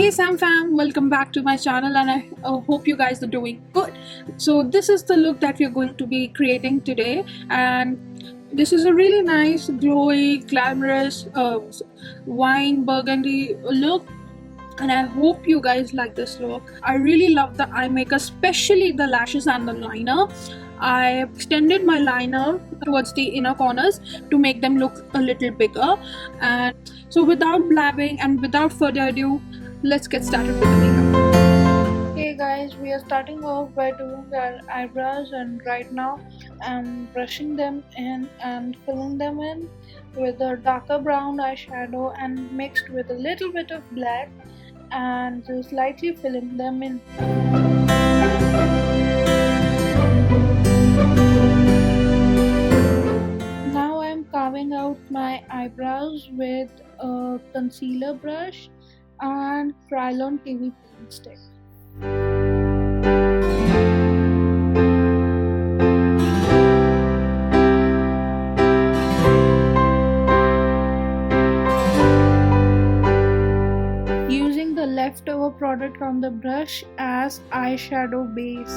Hey SAMFAM, welcome back to my channel, and I hope you guys are doing good. So this is the look that we're going to be creating today, and this is a really nice glowy glamorous wine burgundy look, and I hope you guys like this look. I really love the eye makeup, especially the lashes and the liner. I extended my liner towards the inner corners to make them look a little bigger. And so without blabbing and without further ado, let's get started with the makeup. Hey guys, we are starting off by doing our eyebrows, and right now I'm brushing them in and filling them in with a darker brown eyeshadow and mixed with a little bit of black, and just lightly filling them in. Now I'm carving out my eyebrows with a concealer brush and Kryolan TV Painstick. Using the leftover product on the brush as eyeshadow base.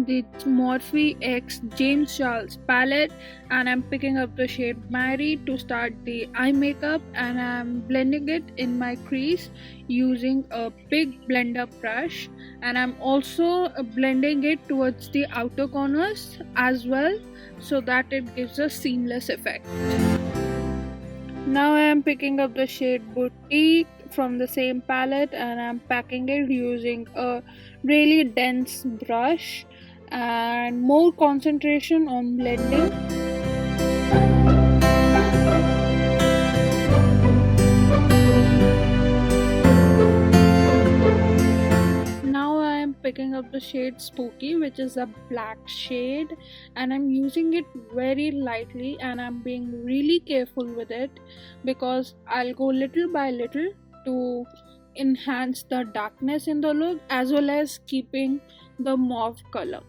The Morphe X James Charles palette, and I'm picking up the shade Mary to start the eye makeup, and I'm blending it in my crease using a big blender brush, and I'm also blending it towards the outer corners as well so that it gives a seamless effect. Now I am picking up the shade Boutique from the same palette, and I'm packing it using a really dense brush and more concentration on blending. Now I am picking up the shade Spooky, which is a black shade, and I'm using it very lightly, and I'm being really careful with it because I'll go little by little to enhance the darkness in the look as well as keeping the mauve color.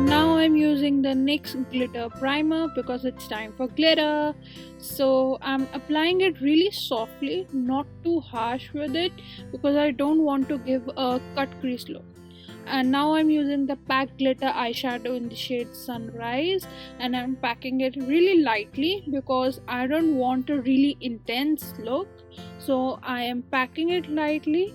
Now I'm using the NYX Glitter Primer because it's time for glitter. So I'm applying it really softly, not too harsh with it, because I don't want to give a cut crease look. And now I'm using the Pac Glitter Eyeshadow in the shade Sunrise, and I'm packing it really lightly because I don't want a really intense look. So I am packing it lightly.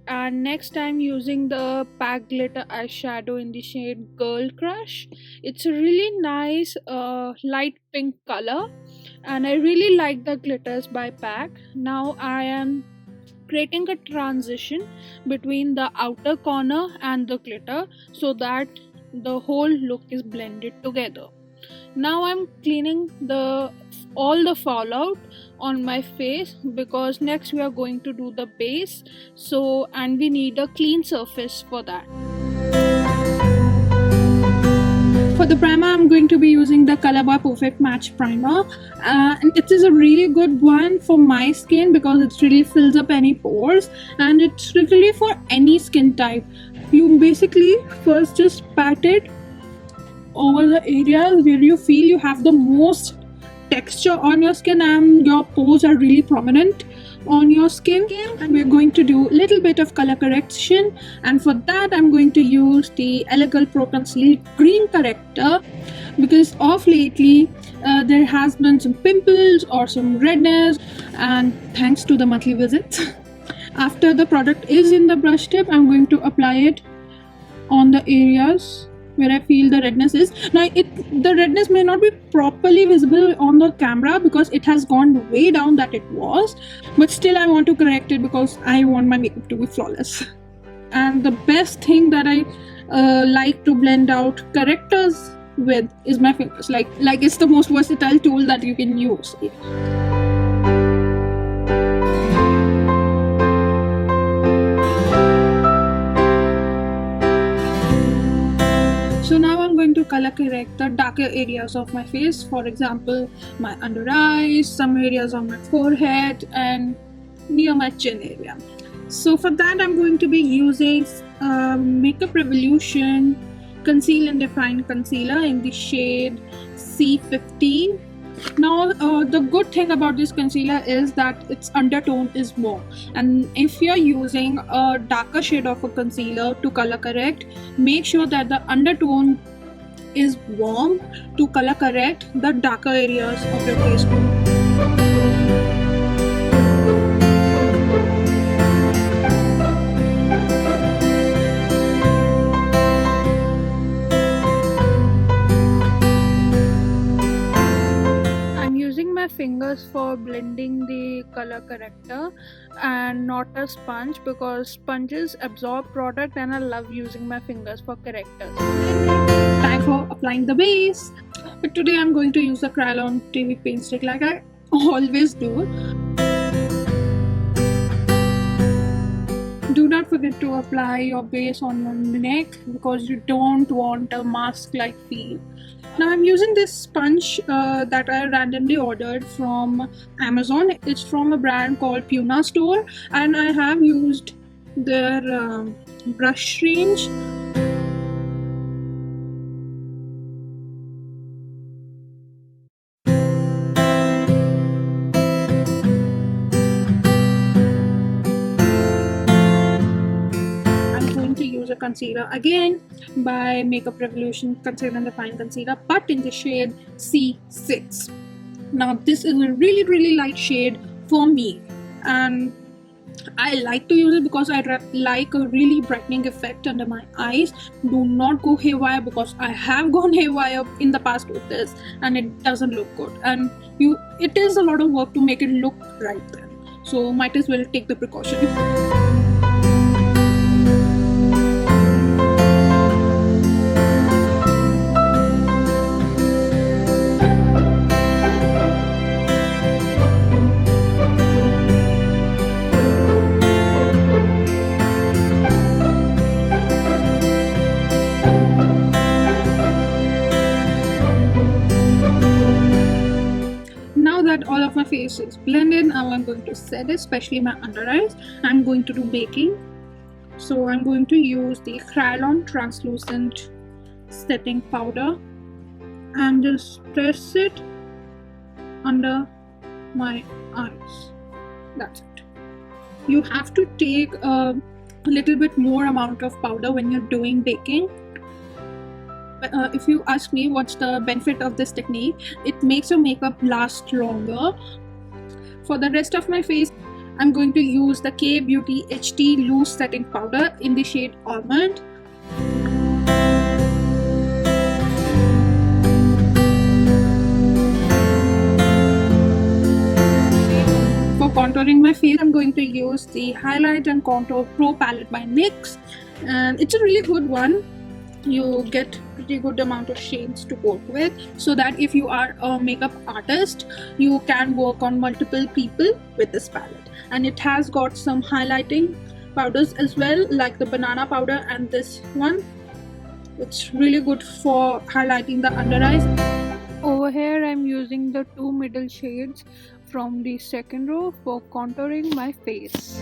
And next I'm using the Pac Glitter Eyeshadow in the shade Girl Crush. It's a really nice light pink color, and I really like the glitters by Pac. Now I am creating a transition between the outer corner and the glitter so that the whole look is blended together. Now I'm cleaning all the fallout on my face because next we are going to do the base, and we need a clean surface for that. For the primer, I'm going to be using the Color Bar Perfect Match Primer, and it is a really good one for my skin because it really fills up any pores, and it's really for any skin type. You basically first just pat it over the areas where you feel you have the most texture on your skin and your pores are really prominent on your skin, and we're going to do a little bit of color correction, and for that I'm going to use the Girl Pro Conceal Green corrector because of lately there has been some pimples or some redness, and thanks to the monthly visit. After the product is in the brush tip, I'm going to apply it on the areas where I feel the redness is. Now the redness may not be properly visible on the camera because it has gone way down that it was, but still I want to correct it because I want my makeup to be flawless. And the best thing that I like to blend out correctors with is my fingers. Like it's the most versatile tool that you can use. So now I'm going to color correct the darker areas of my face. For example, my under eyes, some areas on my forehead, and near my chin area. So for that I'm going to be using Makeup Revolution Conceal and Define Concealer in the shade C15. Now the good thing about this concealer is that its undertone is warm, and if you're using a darker shade of a concealer to color correct, make sure that the undertone is warm to color correct the darker areas of your face tone. Fingers for blending the color corrector and not a sponge, because sponges absorb product and I love using my fingers for correctors. Time for applying the base. But today I'm going to use the Kryolan TV Painstick like I always do. Do not forget to apply your base on your neck because you don't want a mask-like feel. Now I'm using this sponge that I randomly ordered from Amazon. It's from a brand called Puna Store, and I have used their brush range. A concealer again by Makeup Revolution Conceal and Define Concealer, but in the shade C6. Now this is a really light shade for me, and I like to use it because I like a really brightening effect under my eyes. Do not go haywire, because I have gone haywire in the past with this and it doesn't look good, and it is a lot of work to make it look right then, so might as well take the precaution. All of my face is blended. Now I'm going to set it, especially my under eyes. I'm going to do baking, so I'm going to use the Kryolan translucent setting powder and just press it under my eyes. That's it. You have to take a little bit more amount of powder when you're doing baking. If you ask me what's the benefit of this technique, it makes your makeup last longer. For the rest of my face, I'm going to use the kaybeauty HT Loose Setting Powder in the shade Almond. For contouring my face, I'm going to use the Highlight and Contour Pro palette by NYX, and it's a really good one. You get pretty good amount of shades to work with, so that if you are a makeup artist, you can work on multiple people with this palette. And it has got some highlighting powders as well, like the banana powder and this one. It's really good for highlighting the under eyes. Over here I'm using the two middle shades from the second row for contouring my face.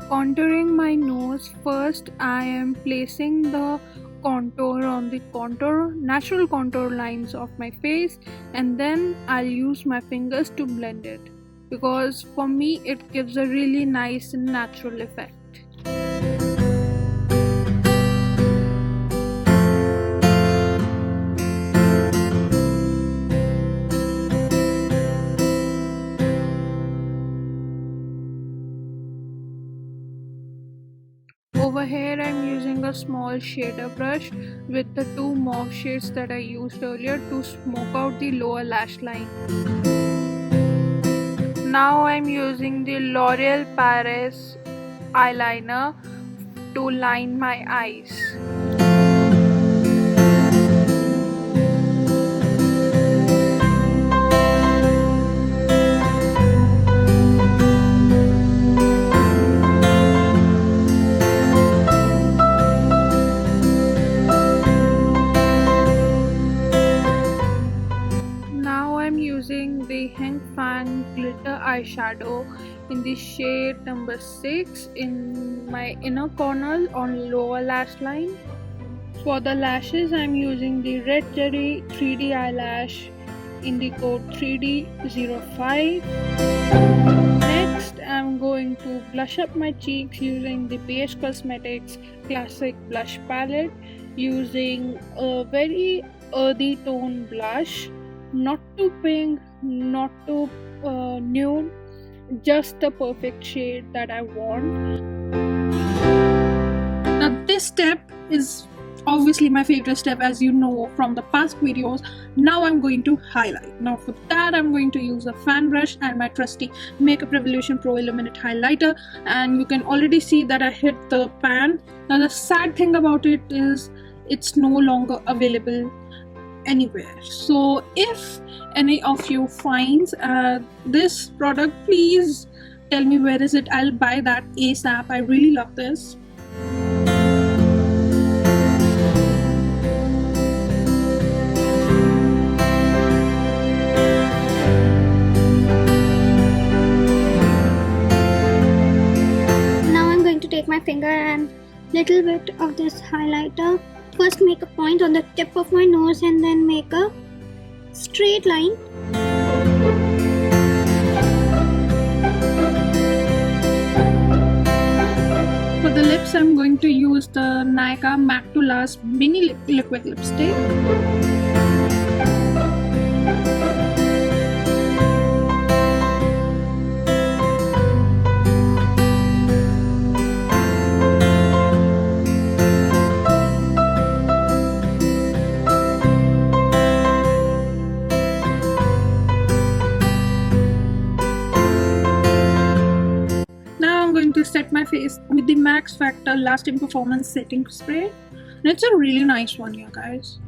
Contouring my nose, first I am placing the contour on the natural contour lines of my face, and then I'll use my fingers to blend it, because for me it gives a really nice and natural effect. Over here I'm using a small shader brush with the two mauve shades that I used earlier to smoke out the lower lash line. Now I'm using the L'Oreal Paris eyeliner to line my eyes. eyeshadow in the shade number 6 in my inner corner on lower lash line. For the lashes, I'm using the Red Cherry 3D eyelash in the code 3D05. Next, I'm going to blush up my cheeks using the BH Cosmetics Classic Blush Palette, using a very earthy tone blush, not too pink, not too nude, just the perfect shade that I want. Now this step is obviously my favorite step, as you know from the past videos. Now I'm going to highlight. Now for that I'm going to use a fan brush and my trusty Makeup Revolution Pro Illuminate highlighter, and you can already see that I hit the pan. Now the sad thing about it is it's no longer available anywhere. So if any of you finds this product, please tell me where is it. I'll buy that ASAP. I really love this. Take my finger and little bit of this highlighter. First make a point on the tip of my nose and then make a straight line. For the lips, I'm going to use the Nykaa Matte to Last Mini Liquid Lipstick. To set my face with the Max Factor Lasting Performance Setting Spray, and it's a really nice one here, guys.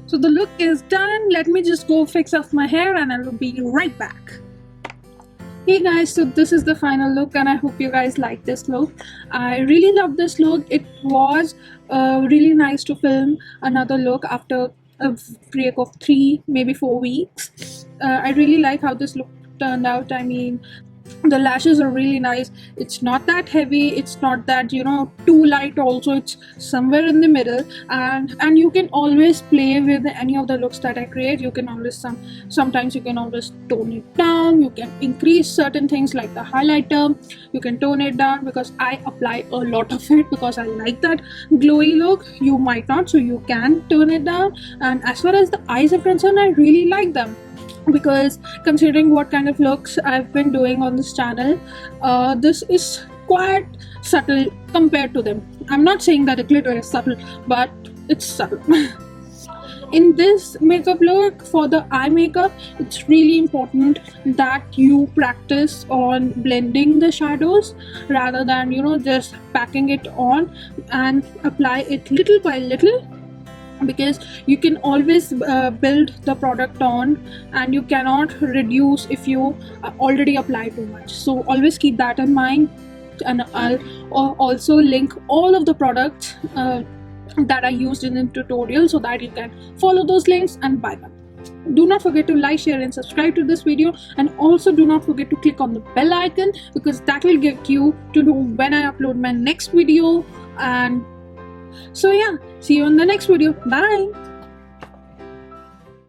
So the look is done. Let me just go fix up my hair and I will be right back. Hey guys, so this is the final look and I hope you guys like this look. I really love this look. It was really nice to film another look after a break of 3, maybe 4 weeks. I really like how this look turned out. I mean, the lashes are really nice. It's not that heavy, it's not that, you know, too light also. It's somewhere in the middle, and you can always play with any of the looks that I create. You can always sometimes you can always tone it down. You can increase certain things like the highlighter. You can tone it down because I apply a lot of it because I like that glowy look. You might not, so you can tone it down. And as far as the eyes are concerned, I really like them, because considering what kind of looks I've been doing on this channel, this is quite subtle compared to them. I'm not saying that the glitter is subtle, but it's subtle. In this makeup look, for the eye makeup, it's really important that you practice on blending the shadows rather than, you know, just packing it on, and apply it little by little, because you can always build the product on and you cannot reduce if you already apply too much. So always keep that in mind, and I'll also link all of the products that I used in the tutorial so that you can follow those links and buy them. Do not forget to like, share and subscribe to this video, and also do not forget to click on the bell icon, because that will get you to know when I upload my next video. And so yeah, see you in the next video. Bye.